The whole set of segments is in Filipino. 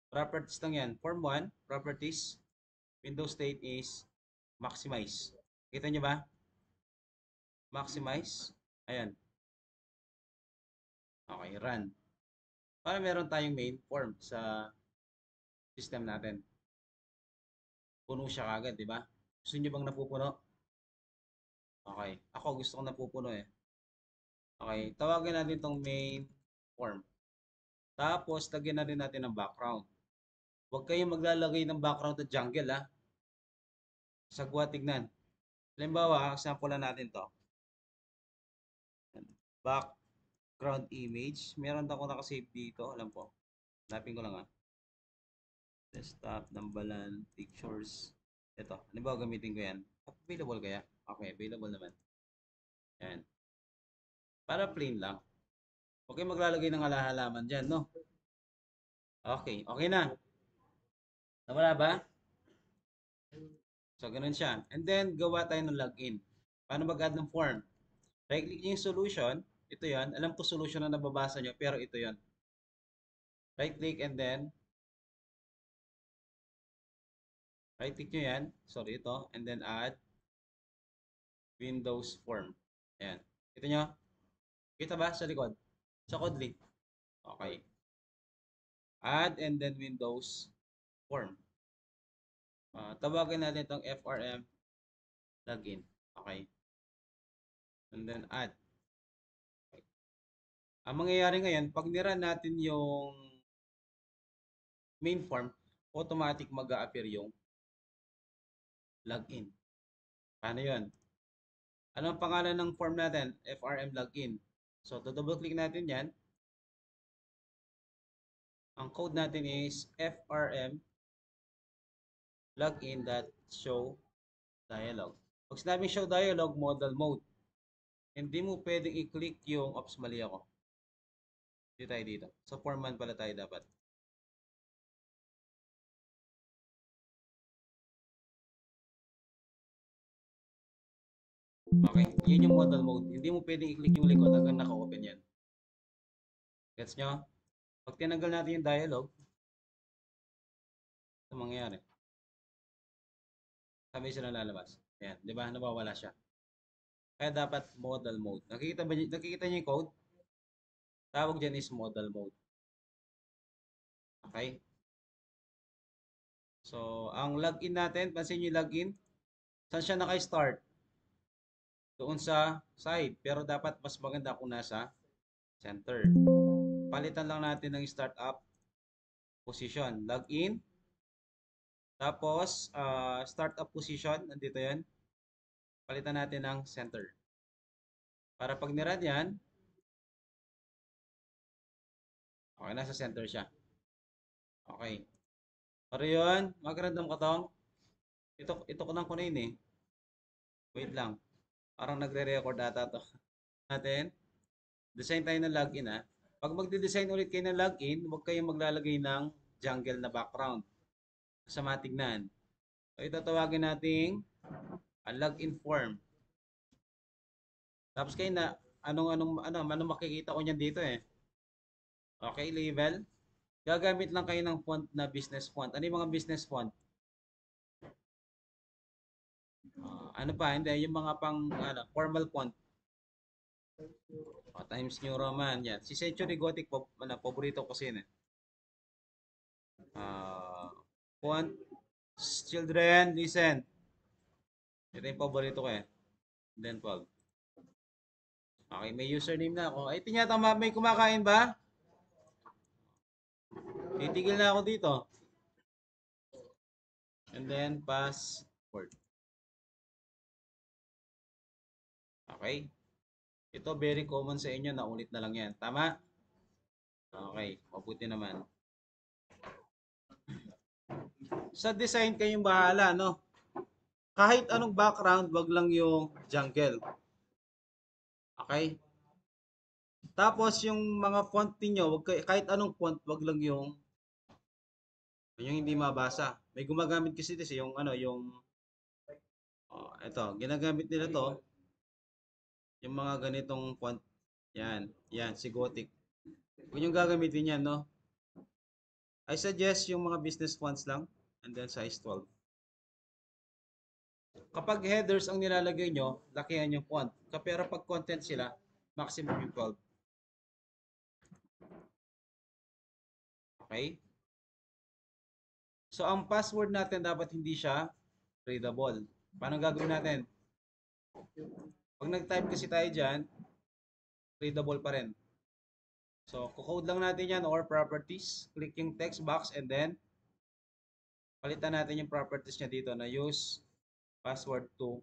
Properties lang yan. Form 1, properties. Windows state is maximize. Kita nyo ba? Maximize. Ayan. Okay, run. Para meron tayong main form sa system natin. Puno siya kagad, di ba? Gusto nyo bang napupuno? Okay. Ako gusto ko napupuno eh. Okay. Tawagin natin tong main form. Tapos, lagyan na rin natin ng background. Huwag kayong maglalagay ng background sa jungle, ha? Sagwa, tignan. Halimbawa, example na natin to. Background image. Meron ako nakasave dito. Alam ko. Hanapin ko lang, ha. Desktop, Dambalan, Pictures. Ito. Halimbawa, gamitin ko yan. Available kaya? Okay, available naman. Yan. Para plain lang. Huwag kayong maglalagay ng halaman dyan, no? Okay. Okay na. Nawala ba? So, ganun siya. And then, gawa tayo ng login. Paano mag-add ng form? Right-click nyo yung solution. Ito yan. Alam ko solution na nababasa nyo, pero ito yan. Right-click and then, right-click nyo yan. Sorry, ito. And then, add Windows form. Ayan. Kita nyo? Kita ba sa likod? Sa Kodli. Okay. Add and then Windows form. Tawagin natin itong FRM login. Okay. And then, add. Okay. Ang mangyayari ngayon, pag niran natin yung main form, automatic mag-a-appear yung login. Paano yun? Ano ang pangalan ng form natin? FRM login. So, to double click natin yan. Ang code natin is FRM login.show dialog. Pag sinabing show dialog, model mode. Hindi mo pwedeng i-click yung, ops, mali ako. Dito tayo dito. Sa form 1 pala tayo dapat. Okay, yun yung model mode. Hindi mo pwedeng i-click yung likod hanggang naka-open yan. Gets nyo? Pag tinanggal natin yung dialog, ito mangyayari. Sabi siya na lalabas. Ayan, di ba? Nawawala siya. Kaya dapat model mode. Nakikita niyo yung code? Tawag dyan is model mode. Okay? So, ang login natin, pansin niyo yung login, saan siya naka-start? Doon sa side. Pero dapat mas maganda kung nasa center. Palitan lang natin ng startup position. Login. Tapos, startup position. Nandito yan. Palitan natin ng center. Para pag nirad yan, okay, nasa center siya. Okay. Para yun, mag-random ka tong. Ito ko lang kunin eh. Wait lang. Parang nagre-record ata to. Natin. Design tayo ng login ha. Pag magde-design ulit kayo ng login, huwag kayong maglalagay ng jungle na background. Masama tignan. So ito tawagin nating login form. Tapos kayo na anong makikita ko niyan dito eh. Okay, label. Gagamit lang kayo ng font na business font. Ano yung mga business font? Ano pa? Hindi, yung mga pang formal font. Times New Roman, yan. Si Century Gothic, paborito ko kasi yun eh. Uh, font, children, listen. Ito yung paborito ko eh. Then, Paul. Okay, may username na ako. Ay, tinyatama, may kumakain ba? Titigil na ako dito. And then, password. Okay. Ito, very common sa inyo. Naulit na lang yan. Tama? Okay, mabuti naman. Sa design kayong bahala, no? Kahit anong background, wag lang yung jungle. Okay? Tapos yung mga font niyo, kahit anong font, wag lang yung hindi mabasa. May gumagamit kasi this yung ito, ginagamit nila to, yung mga ganitong font. Yan, yan si Gothic. Kung yung gagamitin yan, no? I suggest yung mga business fonts lang and then size 12. Kapag headers ang nilalagay nyo, lakihan yung font. Pero pag content sila, maximum yung 12. Okay? So, ang password natin dapat hindi siya readable. Paano gagawin natin? Pag nag-type kasi tayo dyan, readable pa rin. So, kucode lang natin yan or properties. Click yung text box and then palitan natin yung properties niya dito na use password to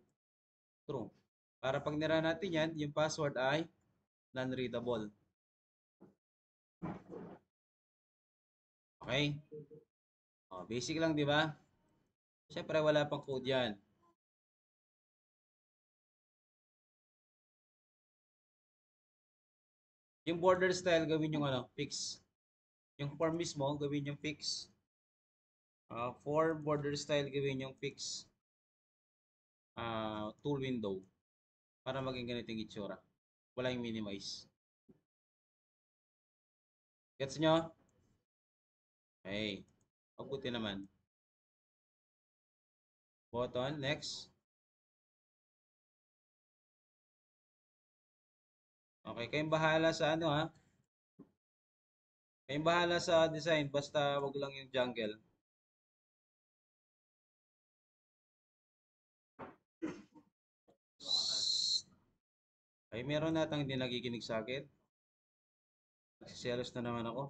true. Para pag nira natin yan, yung password ay non-readable. Okay? Oh, basic lang, di ba? Siyempre, wala pang code yan. Yung border style, gawin yung ano, fix. Yung form mismo, gawin yung fix. For border style, gawin yung fix tool window para maging ganito yung itsura. Wala yung minimize. Gets nyo? Okay. Pagbuti naman. Button, next. Okay, kayong bahala sa ano ha. Kayong bahala sa design, basta wag lang yung jungle. Ay, meron natang hindi nakikinig sa akin. Nagsiselos na naman ako.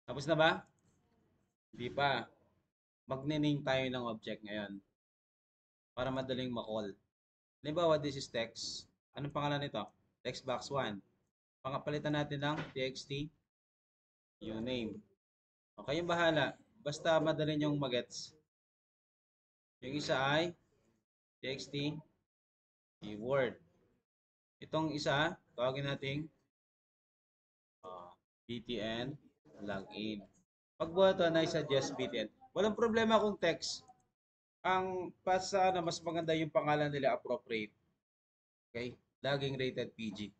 Tapos na ba? Hindi pa. Magne-name tayo ng object ngayon para madaling ma-call. Halimbawa, this is text. Anong pangalan nito? Text box 1. Pangapalitan natin ng txt yung name. Okay, yung bahala. Basta madali yung magets. Yung isa ay txt keyword. Itong isa, tawagin natin btn login. Pag buhat na i-suggest btn. Walang problema kung text. Ang pasa na mas maganda yung pangalan nila appropriate. Okay? Laging rated PG.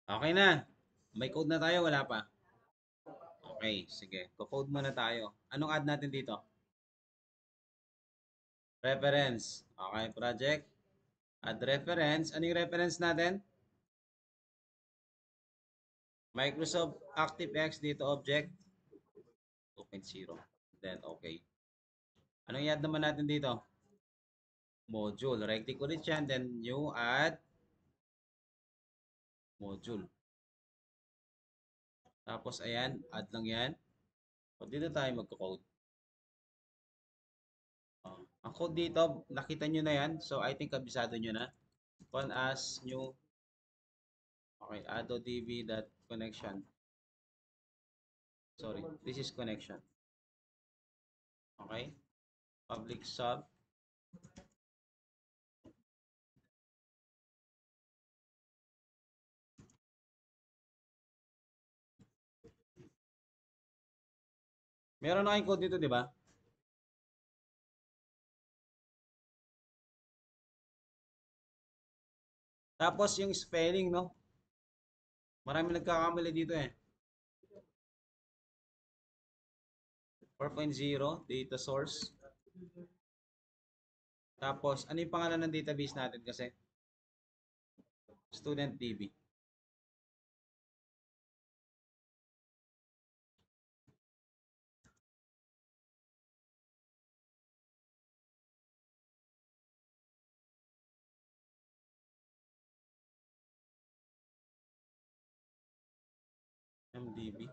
Okay na. May code na tayo, wala pa. Okay, sige. Code muna tayo. Anong add natin dito? Reference. Okay, project. Add reference. Ano yung reference natin? Microsoft ActiveX dito object 2.0. Then, okay. Anong i-add naman natin dito? Module. Right-click ulit yan. Then, new add module. Tapos, ayan. Add lang yan. So, dito tayo magko-code. Ang code dito, nakita nyo na yan. So, I think kabisado nyo na. Con as new. Okay, addodb.connection. Sorry, this is connection. Okay. Public sub. Meron na kayong code dito, di ba? Tapos yung spelling, no? Marami nagkakamali dito eh. 4.0, data source. Tapos, ano yung pangalan ng database natin kasi? Student DB. MDB.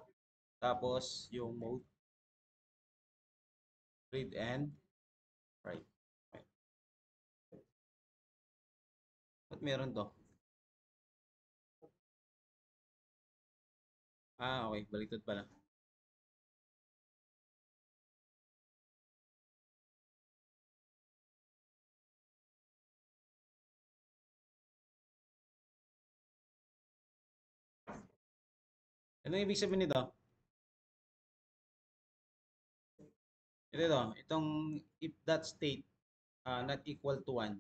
Tapos, yung mode. Read and write. Okay. Ba't meron to? Okay. Baliktad pala. Ano yung ibig sabihin nito? Ito. Itong if that state not equal to 1.